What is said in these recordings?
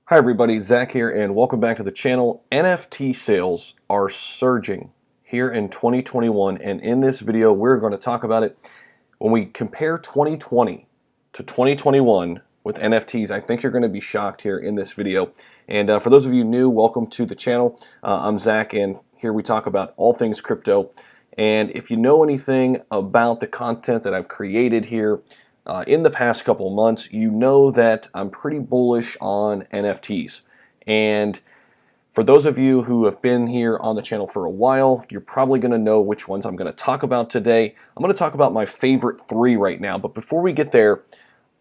Hi everybody, Zach here and welcome back to the channel. NFT sales are surging here in 2021, and in this video we're going to talk about it. When we compare 2020 to 2021 with NFTs, I think you're going to be shocked here in this video. And for those of you new, welcome to the channel. I'm Zach, and here we talk about all things crypto. And if you know anything about the content that I've created here in the past couple of months, you know that I'm pretty bullish on NFTs. And for those of you who have been here on the channel for a while, you're probably going to know which ones I'm going to talk about today. I'm going to talk about my favorite three right now, but before we get there,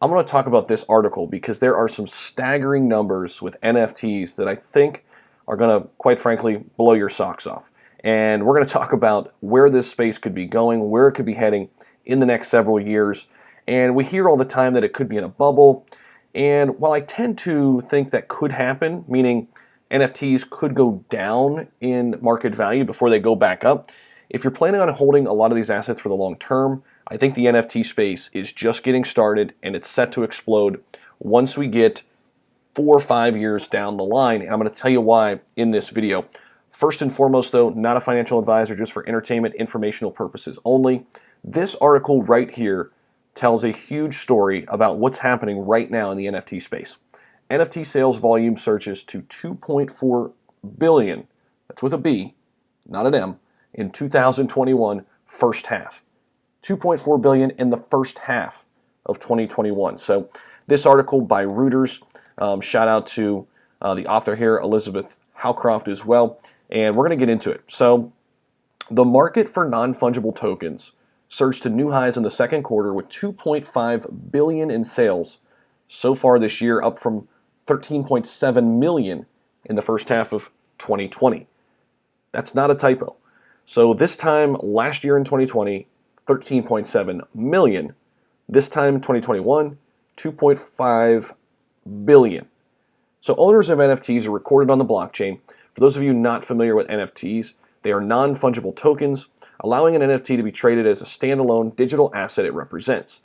I'm going to talk about this article because there are some staggering numbers with NFTs that I think are going to, quite frankly, blow your socks off. And we're going to talk about where this space could be going, where it could be heading in the next several years. And we hear all the time that it could be in a bubble. And while I tend to think that could happen, meaning NFTs could go down in market value before they go back up, if you're planning on holding a lot of these assets for the long term, I think the NFT space is just getting started and it's set to explode once we get 4 or 5 years down the line. And I'm going to tell you why in this video. First and foremost, though, not a financial advisor, just for entertainment, informational purposes only. This article right here tells a huge story about what's happening right now in the NFT space. NFT sales volume surges to 2.4 billion, that's with a B, not an M, in 2021 first half. 2.4 billion in the first half of 2021. So this article by Reuters, shout out to the author here, Elizabeth Howcroft, as well, and we're going to get into it. So the market for non-fungible tokens surged to new highs in the second quarter with 2.5 billion in sales so far this year, up from 13.7 million in the first half of 2020. That's not a typo. So this time last year in 2020, 13.7 million. This time 2021, 2.5 billion. So owners of NFTs are recorded on the blockchain. For those of you not familiar with NFTs, they are non-fungible tokens, allowing an NFT to be traded as a standalone digital asset it represents.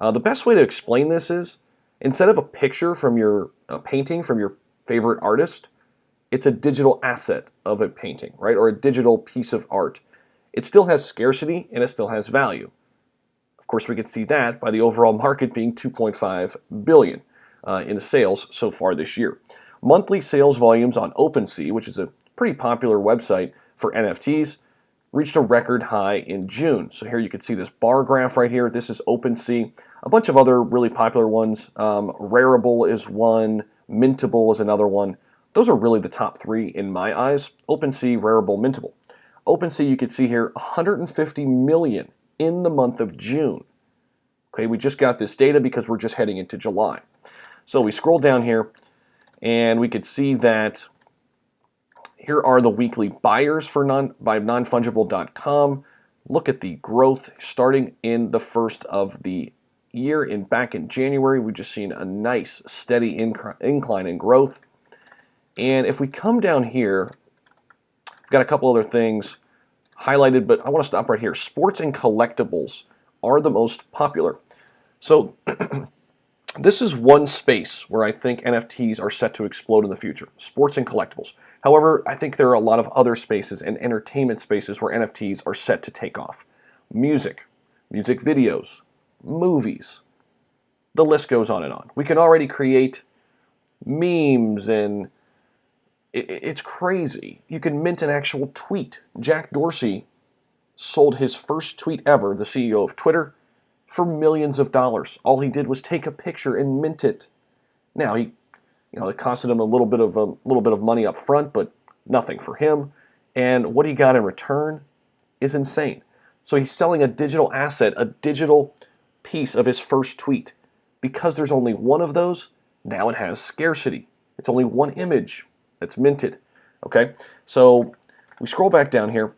The best way to explain this is, instead of a picture from your painting from your favorite artist, it's a digital asset of a painting, right? Or a digital piece of art. It still has scarcity and it still has value. Of course, we can see that by the overall market being 2.5 billion in sales so far this year. Monthly sales volumes on OpenSea, which is a pretty popular website for NFTs, reached a record high in June. So here you can see this bar graph right here. This is OpenSea. A bunch of other really popular ones. Rarible is one. Mintable is another one. Those are really the top three in my eyes. OpenSea, Rarible, Mintable. OpenSea, you can see here, 150 million in the month of June. Okay, we just got this data because we're just heading into July. So we scroll down here and we could see that here are the weekly buyers for by nonfungible.com. Look at the growth starting in the first of the year. Back in January, we've just seen a nice steady incline in growth. And if we come down here, I've got a couple other things highlighted, but I want to stop right here. Sports and collectibles are the most popular. So this is one space where I think NFTs are set to explode in the future, sports and collectibles. However, I think there are a lot of other spaces and entertainment spaces where NFTs are set to take off. Music videos, movies, the list goes on and on. We can already create memes and it's crazy. You can mint an actual tweet. Jack Dorsey sold his first tweet ever, the CEO of Twitter, for millions of dollars. All he did was take a picture and mint it. Now it costed him a little bit of money up front, but nothing for him. And what he got in return is insane. So he's selling a digital asset, a digital piece of his first tweet. Because there's only one of those, now it has scarcity. It's only one image that's minted. Okay, so we scroll back down here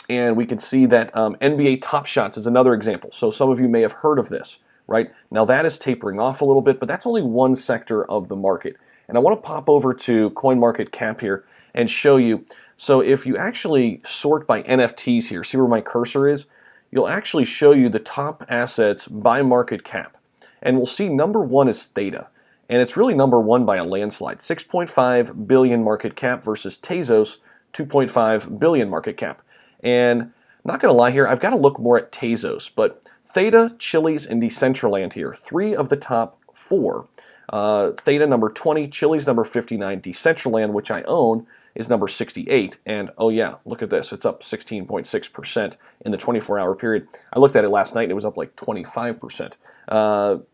and we can see that NBA Top Shots is another example. So some of you may have heard of this, right? Now that is tapering off a little bit, but that's only one sector of the market. And I want to pop over to CoinMarketCap here and show you. So if you actually sort by NFTs here, see where my cursor is? You'll actually show you the top assets by market cap. And we'll see number one is Theta. And it's really number one by a landslide. 6.5 billion market cap versus Tezos, 2.5 billion market cap. And not going to lie here, I've got to look more at Tezos, but Theta, Chiliz, and Decentraland here, 3 of the top 4. Theta number 20, Chiliz number 59, Decentraland, which I own, is number 68. And oh yeah, look at this, it's up 16.6% in the 24-hour period. I looked at it last night and it was up like 25%, up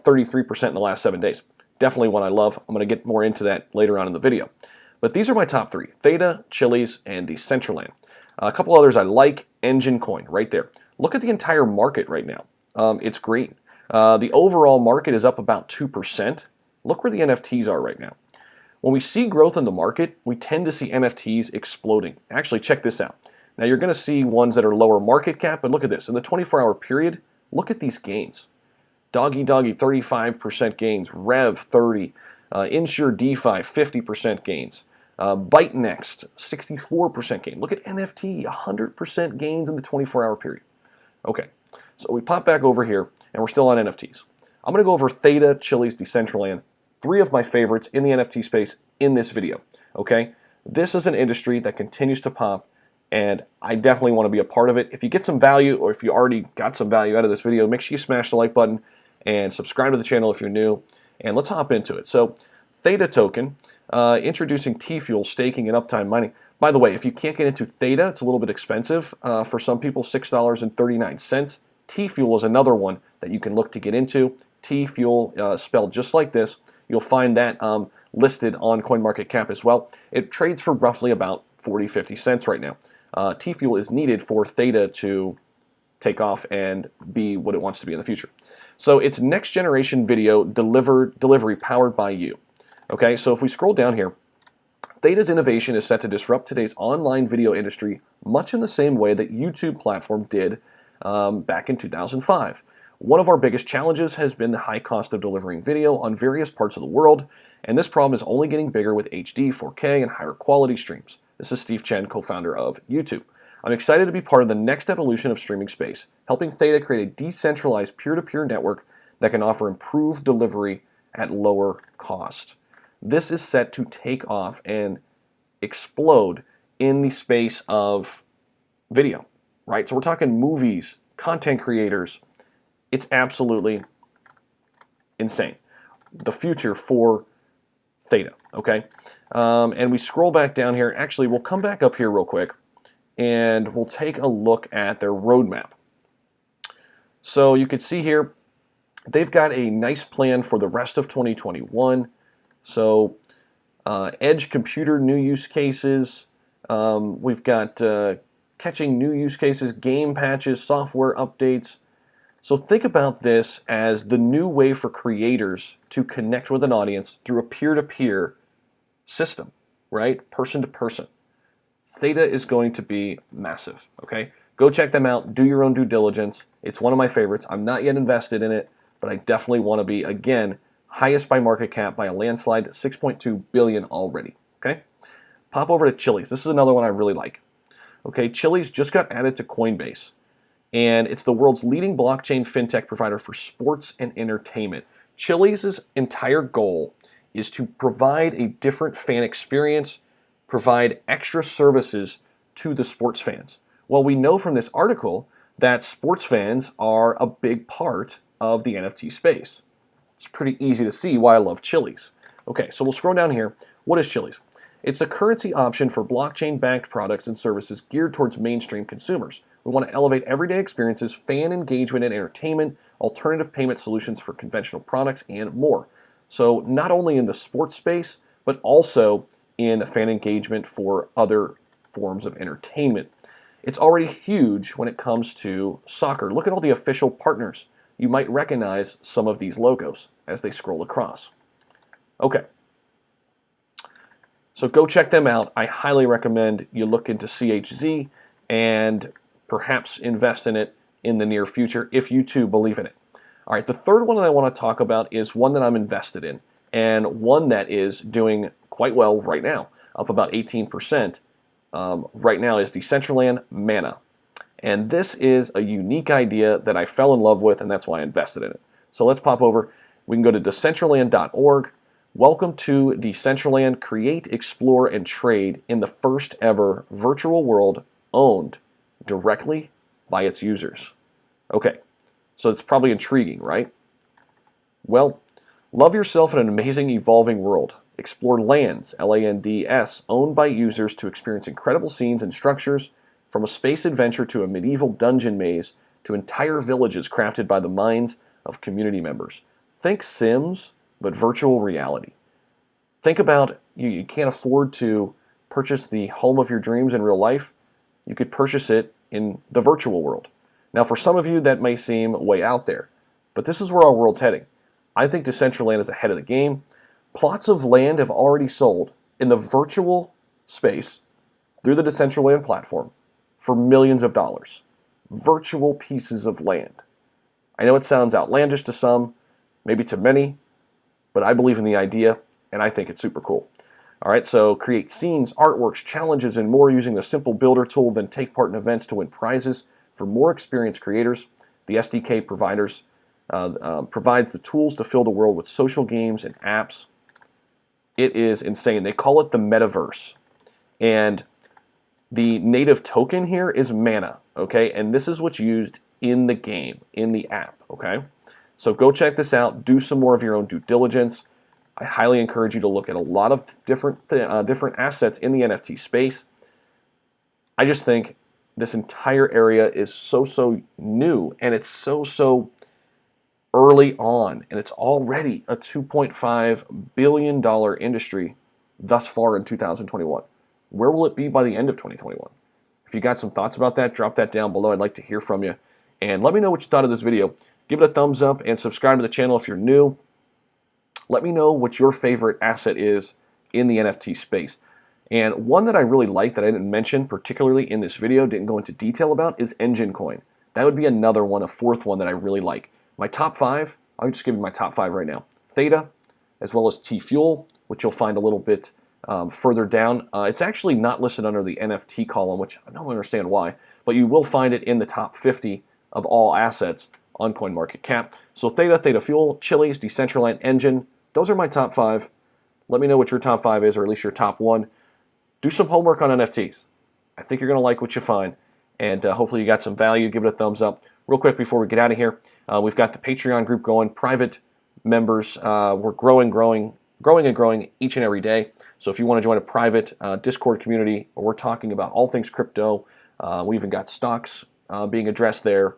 33% in the last 7 days. Definitely one I love. I'm going to get more into that later on in the video. But these are my top 3, Theta, Chiliz, and Decentraland. A couple others I like, Engine Coin, right there. Look at the entire market right now. It's green. The overall market is up about 2%. Look where the NFTs are right now. When we see growth in the market, we tend to see NFTs exploding. Actually, check this out. Now, you're going to see ones that are lower market cap, but look at this. In the 24-hour period, look at these gains. Doggy Doggy, 35% gains. Rev, 30. Insure DeFi, 50% gains. Byte Next, 64% gain. Look at NFT, 100% gains in the 24-hour period. Okay, so we pop back over here, and we're still on NFTs. I'm going to go over Theta, Chiliz, Decentraland, 3 of my favorites in the NFT space in this video. Okay, this is an industry that continues to pop, and I definitely want to be a part of it. If you get some value, or if you already got some value out of this video, make sure you smash the like button and subscribe to the channel if you're new, and let's hop into it. So, Theta token, introducing T-Fuel staking and uptime mining. By the way, if you can't get into Theta, it's a little bit expensive. For some people, $6.39. T-Fuel is another one that you can look to get into. T-Fuel, spelled just like this. You'll find that listed on CoinMarketCap as well. It trades for roughly about 40, 50 cents right now. T-Fuel is needed for Theta to take off and be what it wants to be in the future. So it's next generation video delivery powered by you. Okay, so if we scroll down here, Theta's innovation is set to disrupt today's online video industry much in the same way that YouTube platform did back in 2005. One of our biggest challenges has been the high cost of delivering video on various parts of the world, and this problem is only getting bigger with HD, 4K, and higher quality streams. This is Steve Chen, co-founder of YouTube. I'm excited to be part of the next evolution of streaming space, helping Theta create a decentralized peer-to-peer network that can offer improved delivery at lower cost. This is set to take off and explode in the space of video, right? So we're talking movies, content creators. It's absolutely insane. The future for Theta, okay? And we scroll back down here. Actually, we'll come back up here real quick, and we'll take a look at their roadmap. So you can see here, they've got a nice plan for the rest of 2021. So edge computer new use cases. We've got catching new use cases, game patches, software updates. So think about this as the new way for creators to connect with an audience through a peer-to-peer system, right? Person to person. Theta is going to be massive, okay? Go check them out. Do your own due diligence. It's one of my favorites. I'm not yet invested in it, but I definitely want to be, again, highest by market cap by a landslide, 6.2 billion already, okay? Pop over to Chiliz. This is another one I really like. Okay, Chiliz just got added to Coinbase, and it's the world's leading blockchain fintech provider for sports and entertainment. Chiliz's entire goal is to provide a different fan experience, provide extra services to the sports fans. Well, we know from this article that sports fans are a big part of the NFT space. It's pretty easy to see why I love Chiliz. Okay, so we'll scroll down here. What is Chiliz? It's a currency option for blockchain-backed products and services geared towards mainstream consumers. We want to elevate everyday experiences, fan engagement and entertainment, alternative payment solutions for conventional products, and more. So not only in the sports space, but also in fan engagement for other forms of entertainment. It's already huge when it comes to soccer. Look at all the official partners. You might recognize some of these logos as they scroll across. Okay. So go check them out. I highly recommend you look into CHZ and perhaps invest in it in the near future if you too believe in it. All right, the third one that I want to talk about is one that I'm invested in and one that is doing quite well right now, up about 18%. Right now is Decentraland Mana. And this is a unique idea that I fell in love with, and that's why I invested in it. So let's pop over. We can go to decentraland.org. Welcome to Decentraland. Create, explore, and trade in the first ever virtual world owned directly by its users. Okay, so it's probably intriguing, right? Well, love yourself in an amazing, evolving world. Explore lands, LANDS, owned by users to experience incredible scenes and structures, from a space adventure to a medieval dungeon maze to entire villages crafted by the minds of community members. Think Sims, but virtual reality. Think about you can't afford to purchase the home of your dreams in real life. You could purchase it in the virtual world. Now, for some of you, that may seem way out there, but this is where our world's heading. I think Decentraland is ahead of the game. Plots of land have already sold in the virtual space through the Decentraland platform for millions of dollars. Virtual pieces of land. I know it sounds outlandish to some, maybe to many, but I believe in the idea, and I think it's super cool. All right, so create scenes, artworks, challenges, and more using the simple builder tool, then take part in events to win prizes. For more experienced creators, the SDK provides the tools to fill the world with social games and apps. It is insane. They call it the metaverse. And the native token here is mana, okay? And this is what's used in the game, in the app, okay? So go check this out. Do some more of your own due diligence. I highly encourage you to look at a lot of different assets in the NFT space. I just think this entire area is so new, and it's so early on, and it's already a $2.5 billion industry thus far in 2021. Where will it be by the end of 2021? If you got some thoughts about that, drop that down below. I'd like to hear from you. And let me know what you thought of this video. Give it a thumbs up and subscribe to the channel if you're new. Let me know what your favorite asset is in the NFT space. And one that I really like that I didn't mention particularly in this video, didn't go into detail about, is Engine Coin. That would be another one, a fourth one that I really like. My top five, I'll just give you my top five right now. Theta, as well as T-Fuel, which you'll find a little bit further down. It's actually not listed under the NFT column, which I don't understand why, but you will find it in the top 50 of all assets on CoinMarketCap. So Theta, Theta Fuel, Chiliz, Decentraland, Engine, those are my top five. Let me know what your top five is, or at least your top one. Do some homework on NFTs. I think you're going to like what you find, and hopefully you got some value. Give it a thumbs up. Real quick before we get out of here, we've got the Patreon group going, private members. We're growing each and every day. So if you want to join a private Discord community where we're talking about all things crypto, we even got stocks being addressed there.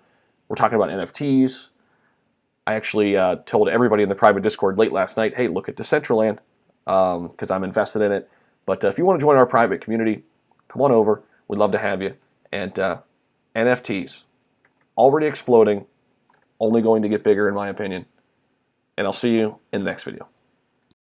We're talking about NFTs. I actually told everybody in the private Discord late last night, hey, look at Decentraland, because I'm invested in it. But if you want to join our private community, come on over. We'd love to have you. And NFTs, already exploding, only going to get bigger in my opinion. And I'll see you in the next video.